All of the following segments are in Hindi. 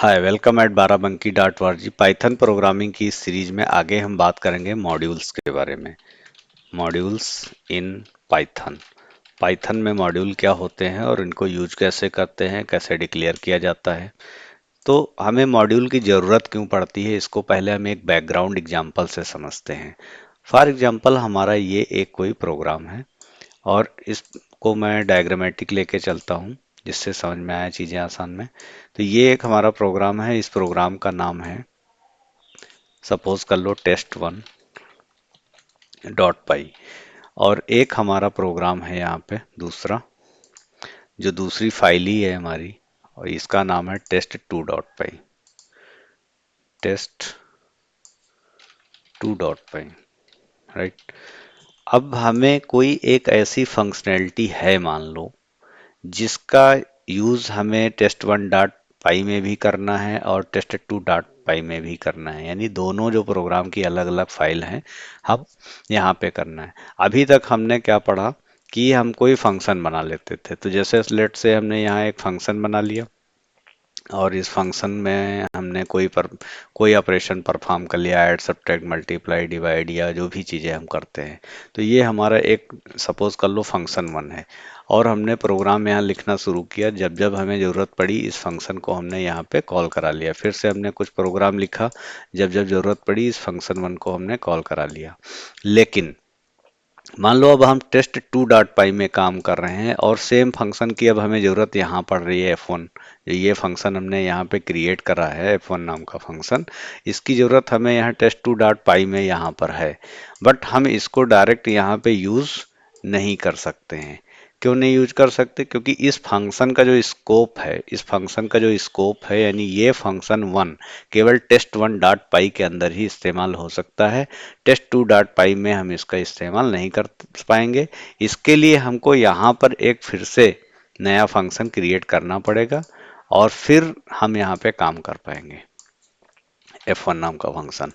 Hi welcome eight Barabanki dot org। Python programming की इस सीरीज में आगे हम बात करेंगे मॉड्यूल्स के बारे में। Modules in Python. पाइथन में मॉड्यूल क्या होते हैं और इनको यूज कैसे करते हैं, कैसे डिक्लेयर किया जाता है, तो हमें मॉड्यूल की ज़रूरत क्यों पड़ती है, इसको पहले हम एक बैकग्राउंड एग्जांपल से समझते हैं। फॉर एग्जांपल हमारा ये एक कोई प्रोग्राम है और इसको मैं डायग्रामेटिक लेके चलता हूँ जिससे समझ में आया चीज़ें आसान में। तो ये एक हमारा प्रोग्राम है, इस प्रोग्राम का नाम है, सपोज कर लो test1.py। और एक हमारा प्रोग्राम है यहाँ पे दूसरा, जो दूसरी फाइल ही है हमारी, और इसका नाम है test2.py। test2.py, right. अब हमें कोई एक ऐसी फंक्शनैलिटी है मान लो, जिसका यूज हमें test1.py में भी करना है और test2.py में भी करना है, यानी दोनों जो प्रोग्राम की अलग अलग फाइल हैं हम यहाँ पे करना है। अभी तक हमने क्या पढ़ा कि हम कोई फंक्शन बना लेते थे, तो जैसे लेट से हमने यहाँ एक फंक्शन बना लिया और इस फंक्शन में हमने कोई ऑपरेशन परफॉर्म कर लिया, ऐड सब्ट्रैक्ट मल्टीप्लाई डिवाइड या जो भी चीज़ें हम करते हैं। तो ये हमारा एक सपोज कर लो फंक्शन 1 है और हमने प्रोग्राम यहाँ लिखना शुरू किया। जब जब हमें ज़रूरत पड़ी इस फंक्शन को हमने यहाँ पे कॉल करा लिया, फिर से हमने कुछ प्रोग्राम लिखा, जब जब ज़रूरत पड़ी इस फंक्शन 1 को हमने कॉल करा लिया। लेकिन मान लो अब हम test2.py में काम कर रहे हैं और सेम फंक्शन की अब हमें ज़रूरत यहाँ पड़ रही है f1। जो ये फंक्शन हमने यहाँ पे क्रिएट करा है f1 नाम का फंक्शन, इसकी ज़रूरत हमें यहाँ test2.py में यहाँ पर है, बट हम इसको डायरेक्ट यहाँ पे यूज़ नहीं कर सकते हैं। क्यों नहीं यूज कर सकते? क्योंकि इस फंक्शन का जो स्कोप है, यानी ये फंक्शन 1 केवल test1.py के अंदर ही इस्तेमाल हो सकता है। test2.py में हम इसका इस्तेमाल नहीं कर पाएंगे। इसके लिए हमको यहाँ पर एक फिर से नया फंक्शन क्रिएट करना पड़ेगा और फिर हम यहाँ पे काम कर पाएंगे, f1 नाम का फंक्शन।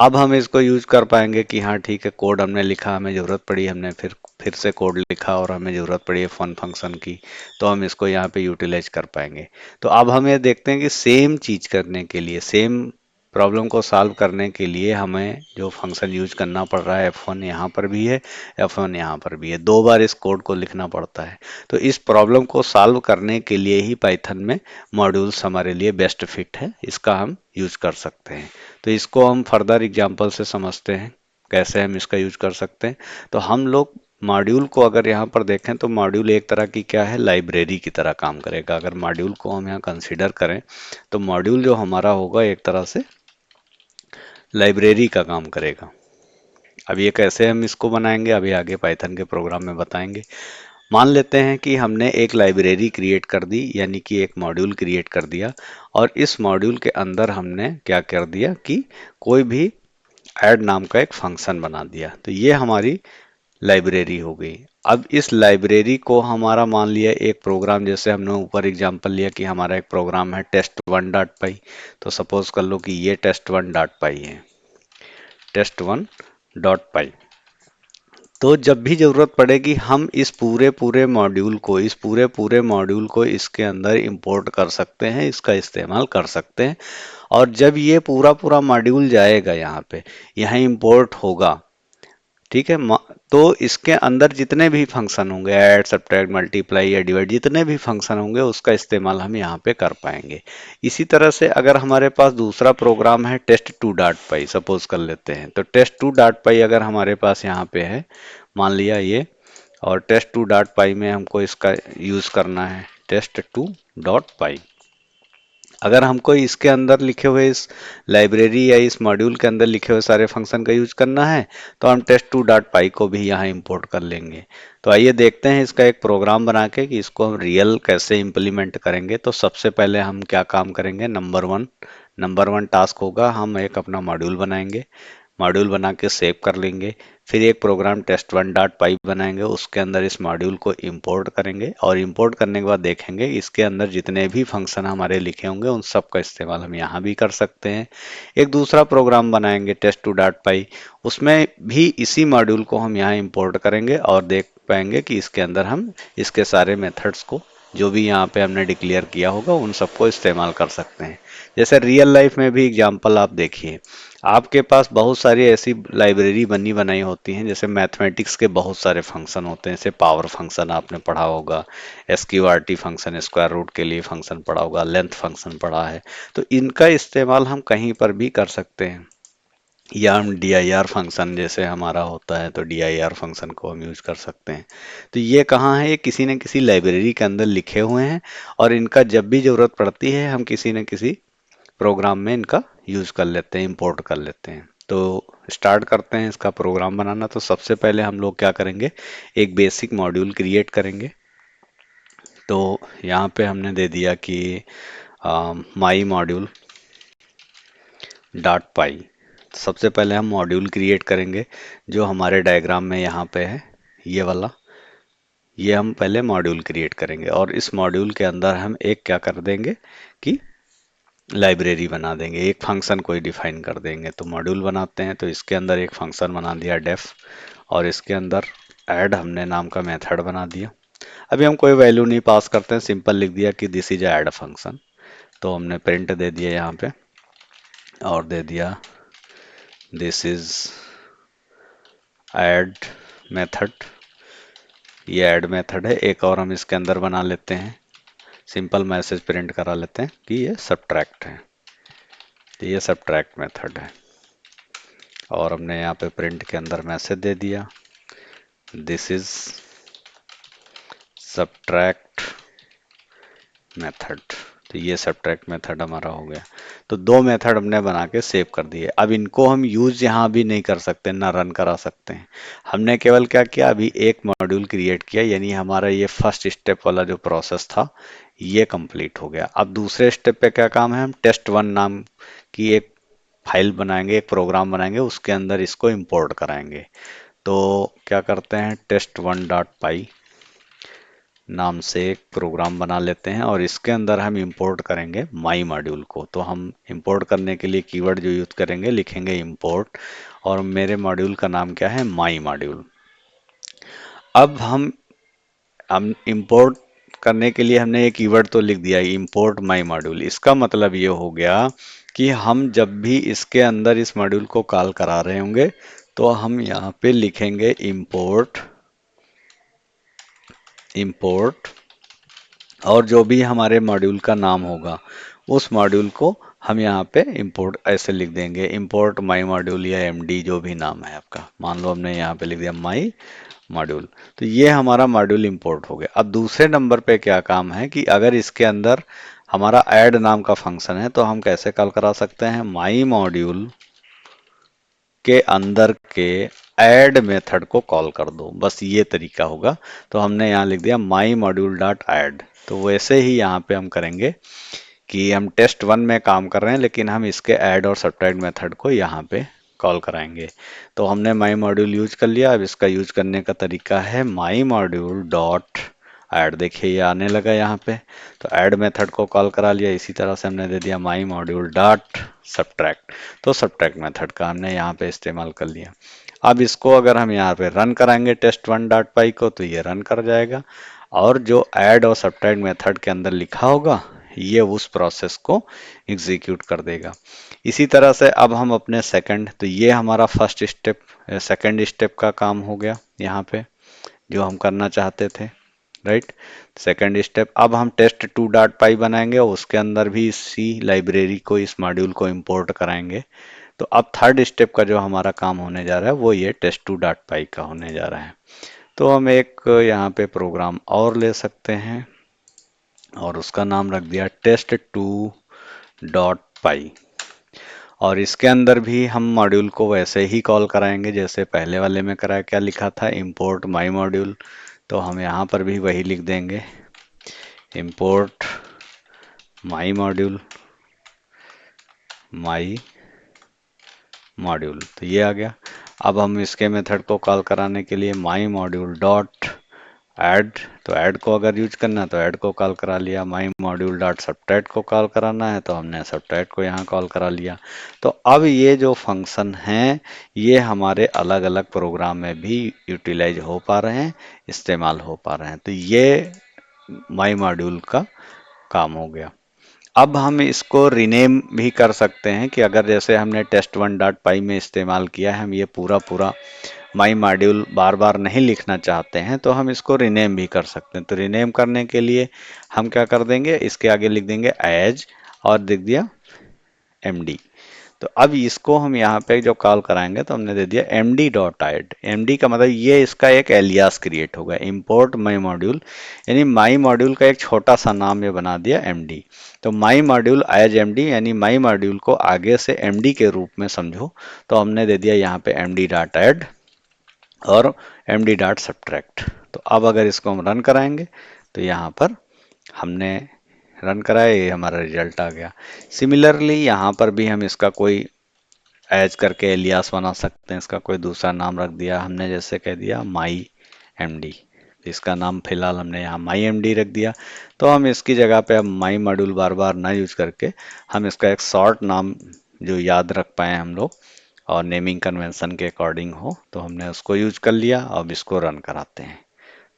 अब हम इसको यूज कर पाएंगे कि हाँ ठीक है, कोड हमने लिखा, हमें ज़रूरत पड़ी, हमने फिर से कोड लिखा और हमें ज़रूरत पड़ी है फन फंक्शन की, तो हम इसको यहाँ पे यूटिलाइज कर पाएंगे। तो अब हम ये देखते हैं कि सेम चीज़ करने के लिए, सेम प्रॉब्लम को सॉल्व करने के लिए हमें जो फंक्शन यूज करना पड़ रहा है, f1 यहाँ पर भी है, f1 यहाँ पर भी है, 2 बार इस कोड को लिखना पड़ता है। तो इस प्रॉब्लम को सॉल्व करने के लिए ही पाइथन में मॉड्यूल्स हमारे लिए बेस्ट फिट है, इसका हम यूज कर सकते हैं। तो इसको हम फर्दर एग्जांपल से समझते हैं कैसे हम इसका यूज कर सकते हैं। तो हम लोग मॉड्यूल को अगर यहाँ पर देखें तो मॉड्यूल एक तरह की क्या है, लाइब्रेरी की तरह काम करेगा। अगर मॉड्यूल को हम यहाँ कंसीडर करें तो मॉड्यूल जो हमारा होगा एक तरह से लाइब्रेरी का काम करेगा। अब ये कैसे हम इसको बनाएंगे अभी आगे पाइथन के प्रोग्राम में बताएंगे। मान लेते हैं कि हमने एक लाइब्रेरी क्रिएट कर दी, यानी कि एक मॉड्यूल क्रिएट कर दिया और इस मॉड्यूल के अंदर हमने क्या कर दिया कि कोई भी ऐड नाम का एक फंक्शन बना दिया। तो ये हमारी लाइब्रेरी हो गई। अब इस लाइब्रेरी को हमारा मान लिया एक प्रोग्राम, जैसे हमने ऊपर एग्जांपल लिया कि हमारा एक प्रोग्राम है test1.py। तो सपोज कर लो कि ये test1.py है, test1.py। तो जब भी जरूरत पड़ेगी हम इस पूरे मॉड्यूल को इसके अंदर इंपोर्ट कर सकते हैं, इसका इस्तेमाल कर सकते हैं। और जब ये पूरा पूरा मॉड्यूल जाएगा यहाँ पे, यहाँ इंपोर्ट होगा, ठीक है, तो इसके अंदर जितने भी फंक्शन होंगे, ऐड सब्ट्रैक्ट मल्टीप्लाई या डिवाइड, जितने भी फंक्शन होंगे उसका इस्तेमाल हम यहाँ पे कर पाएंगे। इसी तरह से अगर हमारे पास दूसरा प्रोग्राम है test2.py, सपोज कर लेते हैं, तो test2.py अगर हमारे पास यहाँ पे है, मान लिया ये, और test2.py में हमको इसका यूज करना है test2.py। अगर हमको इसके अंदर लिखे हुए इस लाइब्रेरी या इस मॉड्यूल के अंदर लिखे हुए सारे फंक्शन का यूज करना है तो हम test2.py को भी यहाँ इंपोर्ट कर लेंगे। तो आइए देखते हैं इसका एक प्रोग्राम बना के कि इसको हम रियल कैसे इम्प्लीमेंट करेंगे। तो सबसे पहले हम क्या काम करेंगे, नंबर वन टास्क होगा, हम एक अपना मॉड्यूल बनाएंगे, मॉड्यूल बना के सेव कर लेंगे। फिर एक प्रोग्राम test1.py बनाएंगे, उसके अंदर इस मॉड्यूल को इंपोर्ट करेंगे और इंपोर्ट करने के बाद देखेंगे इसके अंदर जितने भी फंक्शन हमारे लिखे होंगे उन सब का इस्तेमाल हम यहाँ भी कर सकते हैं। एक दूसरा प्रोग्राम बनाएंगे test2.py, उसमें भी इसी मॉड्यूल को हम यहाँ इंपोर्ट करेंगे और देख पाएंगे कि इसके अंदर हम इसके सारे मेथड्स को जो भी यहाँ पे हमने डिक्लेयर किया होगा उन सबको इस्तेमाल कर सकते हैं। जैसे रियल लाइफ में भी एग्जांपल आप देखिए, आपके पास बहुत सारी ऐसी लाइब्रेरी बनी बनाई होती हैं, जैसे मैथमेटिक्स के बहुत सारे फंक्शन होते हैं, जैसे पावर फंक्शन आपने पढ़ा होगा, SQRT फंक्शन, स्क्वायर रूट के लिए फंक्शन पढ़ा होगा, लेंथ फंक्शन पढ़ा है। तो इनका इस्तेमाल हम कहीं पर भी कर सकते हैं। या हम DIR फंक्शन जैसे हमारा होता है, तो DIR फंक्शन को हम यूज कर सकते हैं। तो ये कहाँ है, ये किसी न किसी लाइब्रेरी के अंदर लिखे हुए हैं, और इनका जब भी जरूरत पड़ती है हम किसी न किसी प्रोग्राम में इनका यूज कर लेते हैं, इंपोर्ट कर लेते हैं। तो स्टार्ट करते हैं इसका प्रोग्राम बनाना। तो सबसे पहले हम लोग क्या करेंगे, एक बेसिक मॉड्यूल क्रिएट करेंगे। तो यहाँ पे हमने दे दिया कि माई मॉड्यूल डॉट पाई। सबसे पहले हम मॉड्यूल क्रिएट करेंगे जो हमारे डायग्राम में यहाँ पे है, ये वाला। ये हम पहले मॉड्यूल क्रिएट करेंगे, और इस मॉड्यूल के अंदर हम एक क्या कर देंगे कि लाइब्रेरी बना देंगे, एक फंक्शन कोई डिफाइन कर देंगे। तो मॉड्यूल बनाते हैं, तो इसके अंदर एक फंक्शन बना दिया डेफ, और इसके अंदर ऐड हमने नाम का मेथड बना दिया। अभी हम कोई वैल्यू नहीं पास करते हैं, सिंपल लिख दिया कि दिस इज ऐड फंक्शन। तो हमने प्रिंट दे दिया यहाँ पे, और दे दिया दिस इज ऐड मेथड। ये ऐड मेथड है। एक और हम इसके अंदर बना लेते हैं, सिंपल मैसेज प्रिंट करा लेते हैं कि ये सब्ट्रैक्ट है। तो ये सब्ट्रैक्ट मेथड है, और हमने यहाँ पे प्रिंट के अंदर मैसेज दे दिया दिस इज सब्ट्रैक्ट मेथड। तो ये सब्ट्रैक्ट मेथड हमारा हो गया। तो दो मेथड हमने बना के सेव कर दिए। अब इनको हम यूज यहाँ भी नहीं कर सकते, ना रन करा सकते हैं। हमने केवल क्या किया, अभी एक मॉड्यूल क्रिएट किया, यानी हमारा ये फर्स्ट स्टेप वाला जो प्रोसेस था ये कंप्लीट हो गया। अब दूसरे स्टेप पे क्या काम है, हम test1 नाम की एक फाइल बनाएंगे, एक प्रोग्राम बनाएंगे, उसके अंदर इसको इंपोर्ट कराएंगे। तो क्या करते हैं, test1.py नाम से एक प्रोग्राम बना लेते हैं, और इसके अंदर हम इंपोर्ट करेंगे माई मॉड्यूल को। तो हम इंपोर्ट करने के लिए कीवर्ड जो यूज करेंगे, लिखेंगे इंपोर्ट, और मेरे मॉड्यूल का नाम क्या है, माई मॉड्यूल। अब हम इंपोर्ट करने के लिए हमने एक कीवर्ड तो लिख दिया, इंपोर्ट माई मॉड्यूल। इसका मतलब ये हो गया कि हम जब भी इसके अंदर इस मॉड्यूल को कॉल करा रहे होंगे, तो हम यहाँ पे लिखेंगे इंपोर्ट, और जो भी हमारे मॉड्यूल का नाम होगा उस मॉड्यूल को हम यहाँ पे इंपोर्ट ऐसे लिख देंगे, इंपोर्ट माई मॉड्यूल, या MD जो भी नाम है आपका। मान लो हमने यहाँ पे लिख दिया माई मॉड्यूल। तो ये हमारा मॉड्यूल इंपोर्ट हो गया। अब दूसरे नंबर पे क्या काम है कि अगर इसके अंदर हमारा ऐड नाम का फंक्शन है, तो हम कैसे कॉल करा सकते हैं, माई मॉड्यूल के अंदर के ऐड मेथड को कॉल कर दो, बस ये तरीका होगा। तो हमने यहाँ लिख दिया माई मॉड्यूल डॉट ऐड। तो वैसे ही यहाँ पे हम करेंगे कि हम test1 में काम कर रहे हैं, लेकिन हम इसके ऐड और सब्ट्रैक्ट मेथड को यहाँ पे कॉल कराएंगे। तो हमने माई मॉड्यूल यूज कर लिया। अब इसका यूज करने का तरीका है माई मॉड्यूल डॉट ऐड। देखिए ये आने लगा यहाँ पे, तो ऐड मेथड को कॉल करा लिया। इसी तरह से हमने दे दिया माई मॉड्यूल डॉट सब्ट्रैक्ट। तो सब्ट्रैक्ट मेथड का हमने यहाँ पे इस्तेमाल कर लिया। अब इसको अगर हम यहाँ पे रन कराएंगे test1.py को, तो ये रन कर जाएगा, और जो ऐड और सब्ट्रैक्ट मेथड के अंदर लिखा होगा ये उस प्रोसेस को एग्जीक्यूट कर देगा। इसी तरह से अब हम अपने सेकंड, तो ये हमारा फर्स्ट स्टेप, सेकंड स्टेप का काम हो गया यहाँ पे जो हम करना चाहते थे, राइट। सेकंड स्टेप, अब हम test2.py बनाएंगे, और उसके अंदर भी इसी लाइब्रेरी को, इस मॉड्यूल को इंपोर्ट कराएंगे। तो अब थर्ड स्टेप का जो हमारा काम होने जा रहा है वो ये test2.py का होने जा रहा है। तो हम एक यहाँ पे प्रोग्राम और ले सकते हैं, और उसका नाम रख दिया test2.py, और इसके अंदर भी हम मॉड्यूल को वैसे ही कॉल कराएंगे जैसे पहले वाले में कराया। क्या लिखा था, इंपोर्ट माई मॉड्यूल। तो हम यहाँ पर भी वही लिख देंगे, इंपोर्ट माई मॉड्यूल, माई मॉड्यूल। तो ये आ गया। अब हम इसके मेथड को कॉल कराने के लिए माई मॉड्यूल डॉट ऐड, तो ऐड को अगर यूज करना है तो ऐड को कॉल करा लिया। माई मॉड्यूल डॉट सब्ट्रैक्ट को कॉल कराना है तो हमने सब्ट्रैक्ट को यहाँ कॉल करा लिया। तो अब ये जो फंक्शन हैं ये हमारे अलग अलग प्रोग्राम में भी यूटिलाइज हो पा रहे हैं, इस्तेमाल हो पा रहे हैं। तो ये माई मॉड्यूल का काम हो गया। अब हम इसको रीनेम भी कर सकते हैं कि अगर जैसे हमने टेस्ट वन डॉट पाई में इस्तेमाल किया है, हम ये पूरा पूरा माई मॉड्यूल बार बार नहीं लिखना चाहते हैं तो हम इसको रीनेम भी कर सकते हैं। तो रीनेम करने के लिए हम क्या कर देंगे, इसके आगे लिख देंगे एज और लिख दिया एमडी। तो अब इसको हम यहाँ पे जो कॉल कराएंगे तो हमने दे दिया md डॉट ऐड। md का मतलब ये इसका एक एलियास क्रिएट होगा, इंपोर्ट माई मॉड्यूल, यानी माई मॉड्यूल का एक छोटा सा नाम ये बना दिया md। तो माई मॉड्यूल एज md यानी माई मॉड्यूल को आगे से md के रूप में समझो। तो हमने दे दिया यहाँ पे md डॉट ऐड और md डॉट सब्ट्रैक्ट। तो अब अगर इसको हम रन कराएंगे तो यहाँ पर हमने रन कराया, ये हमारा रिजल्ट आ गया। सिमिलरली यहाँ पर भी हम इसका कोई एज करके एलियास बना सकते हैं, इसका कोई दूसरा नाम रख दिया हमने, जैसे कह दिया माई एमडी। इसका नाम फिलहाल हमने यहाँ माई एमडी रख दिया। तो हम इसकी जगह पे अब माई मॉड्यूल बार बार ना यूज करके हम इसका एक शॉर्ट नाम जो याद रख पाए हम लोग और नेमिंग कन्वेंशन के अकॉर्डिंग हो, तो हमने उसको यूज कर लिया। अब इसको रन कराते हैं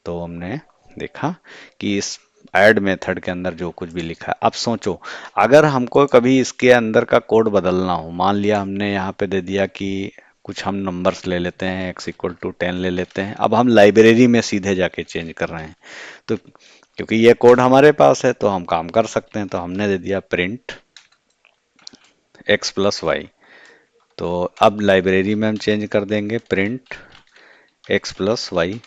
तो हमने देखा कि इस ऐड मेथड के अंदर जो कुछ भी लिखा है। अब सोचो अगर हमको कभी इसके अंदर का कोड बदलना हो, मान लिया हमने यहाँ पे दे दिया कि कुछ हम नंबर्स ले लेते हैं, x = 10 ले लेते हैं, अब हम लाइब्रेरी में सीधे जाके चेंज कर रहे हैं, तो क्योंकि ये कोड हमारे पास है तो हम काम कर सकते हैं। तो हमने दे दिया प्रिंट x प्लस वाई। तो अब लाइब्रेरी में हम चेंज कर देंगे प्रिंट x प्लस वाई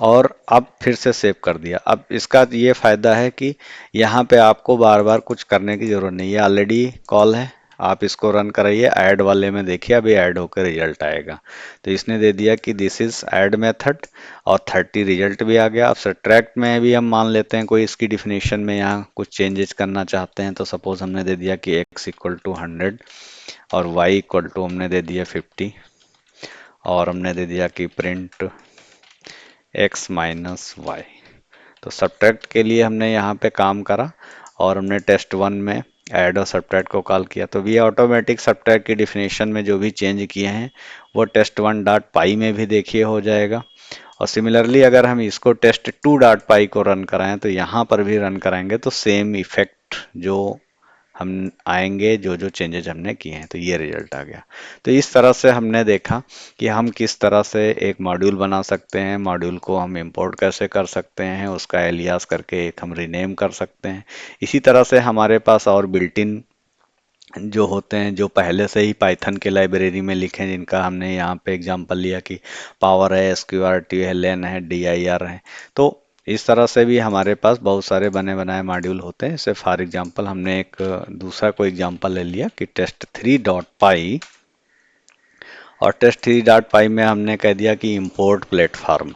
और अब फिर से सेव कर दिया। अब इसका ये फायदा है कि यहाँ पे आपको बार बार कुछ करने की जरूरत नहीं है, ऑलरेडी कॉल है। आप इसको रन कराइए, ऐड वाले में देखिए अभी ऐड होकर रिजल्ट आएगा। तो इसने दे दिया कि दिस इज ऐड मेथड और 30 रिजल्ट भी आ गया। अब सब्ट्रैक्ट में भी हम मान लेते हैं कोई इसकी डिफिनेशन में यहाँ कुछ चेंजेस करना चाहते हैं, तो सपोज हमने दे दिया कि x = 100 और y = हमने दे दिया 50 और हमने दे दिया कि प्रिंट x माइनस वाई। तो सब्ट्रैक्ट के लिए हमने यहाँ पे काम करा और हमने टेस्ट वन में ऐड और सब्ट्रैक्ट को कॉल किया। तो ये ऑटोमेटिक सब्ट्रैक्ट की डिफिनेशन में जो भी चेंज किए हैं वो टेस्ट वन डॉट पाई में भी देखिए हो जाएगा। और सिमिलरली अगर हम इसको टेस्ट टू डॉट पाई को रन कराएं तो यहाँ पर भी रन कराएंगे तो सेम इफेक्ट जो हम आएंगे, जो जो चेंजेज हमने किए हैं। तो ये रिजल्ट आ गया। तो इस तरह से हमने देखा कि हम किस तरह से एक मॉड्यूल बना सकते हैं, मॉड्यूल को हम इंपोर्ट कैसे कर सकते हैं, उसका एलियास करके एक हम रीनेम कर सकते हैं। इसी तरह से हमारे पास और बिल्ट इन जो होते हैं, जो पहले से ही पाइथन के लाइब्रेरी में लिखे हैं, जिनका हमने यहाँ पे एग्जांपल लिया कि पावर है, एसक्यूआरटी है, लेन है, डीआईआर है। तो इस तरह से भी हमारे पास बहुत सारे बने बनाए मॉड्यूल होते हैं। जैसे फॉर एग्जांपल हमने एक दूसरा कोई एग्जांपल ले लिया कि टेस्ट 3.py और टेस्ट 3.py में हमने कह दिया कि इंपोर्ट प्लेटफॉर्म।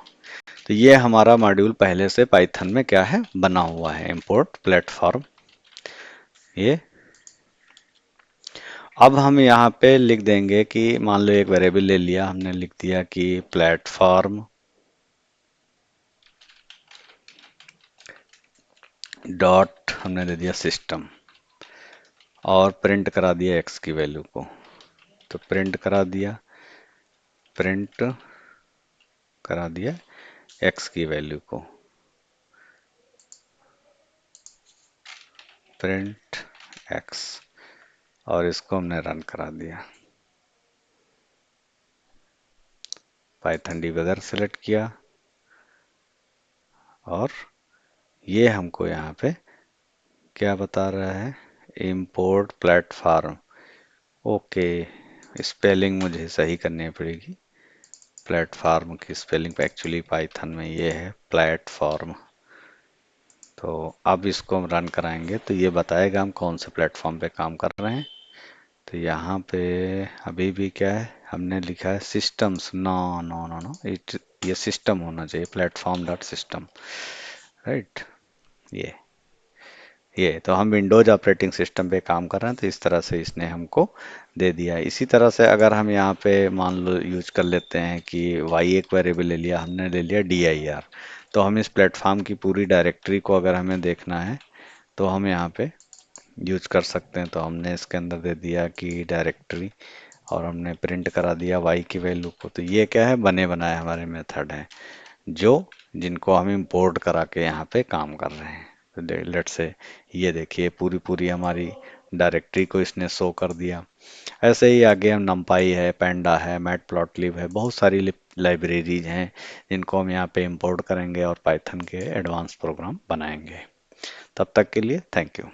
तो ये हमारा मॉड्यूल पहले से पाइथन में क्या है, बना हुआ है, इंपोर्ट प्लेटफॉर्म। ये अब हम यहाँ पे लिख देंगे कि मान लो एक वेरिएबल ले लिया हमने, लिख दिया कि प्लेटफॉर्म डॉट हमने दे दिया सिस्टम और प्रिंट करा दिया एक्स की वैल्यू को। तो प्रिंट करा दिया एक्स की वैल्यू को, प्रिंट एक्स, और इसको हमने रन करा दिया। पाइथन डिबगर सेलेक्ट किया और ये हमको यहाँ पे क्या बता रहा है, इंपोर्ट प्लेटफॉर्म। ओके, स्पेलिंग मुझे सही करनी पड़ेगी। प्लेटफॉर्म की स्पेलिंग एक्चुअली पाइथन में ये है प्लेटफॉर्म। तो अब इसको हम रन कराएंगे तो ये बताएगा हम कौन से प्लेटफॉर्म पे काम कर रहे हैं। तो यहाँ पे अभी भी क्या है, हमने लिखा है systems. No no no no, ये सिस्टम होना चाहिए, प्लेटफॉर्म डॉट सिस्टम, राइट। ये तो हम विंडोज ऑपरेटिंग सिस्टम पे काम कर रहे हैं, तो इस तरह से इसने हमको दे दिया। इसी तरह से अगर हम यहाँ पे मान लो यूज कर लेते हैं कि वाई एक वेरिएबल ले लिया, हमने ले लिया DIR। तो हम इस प्लेटफॉर्म की पूरी डायरेक्टरी को अगर हमें देखना है तो हम यहाँ पे यूज कर सकते हैं। तो हमने इसके अंदर दे दिया कि डायरेक्टरी और हमने प्रिंट करा दिया वाई की वैल्यू को। तो ये क्या है, बने बनाए हमारे मेथड हैं जो जिनको हम इंपोर्ट करा के यहाँ पे काम कर रहे हैं। तो लेट से ये देखिए पूरी पूरी हमारी डायरेक्टरी को इसने शो कर दिया। ऐसे ही आगे हम नमपाई है, पेंडा है, मैटप्लॉटलिब है, बहुत सारी लाइब्रेरीज हैं जिनको हम यहाँ पे इंपोर्ट करेंगे और पाइथन के एडवांस प्रोग्राम बनाएंगे। तब तक के लिए थैंक यू।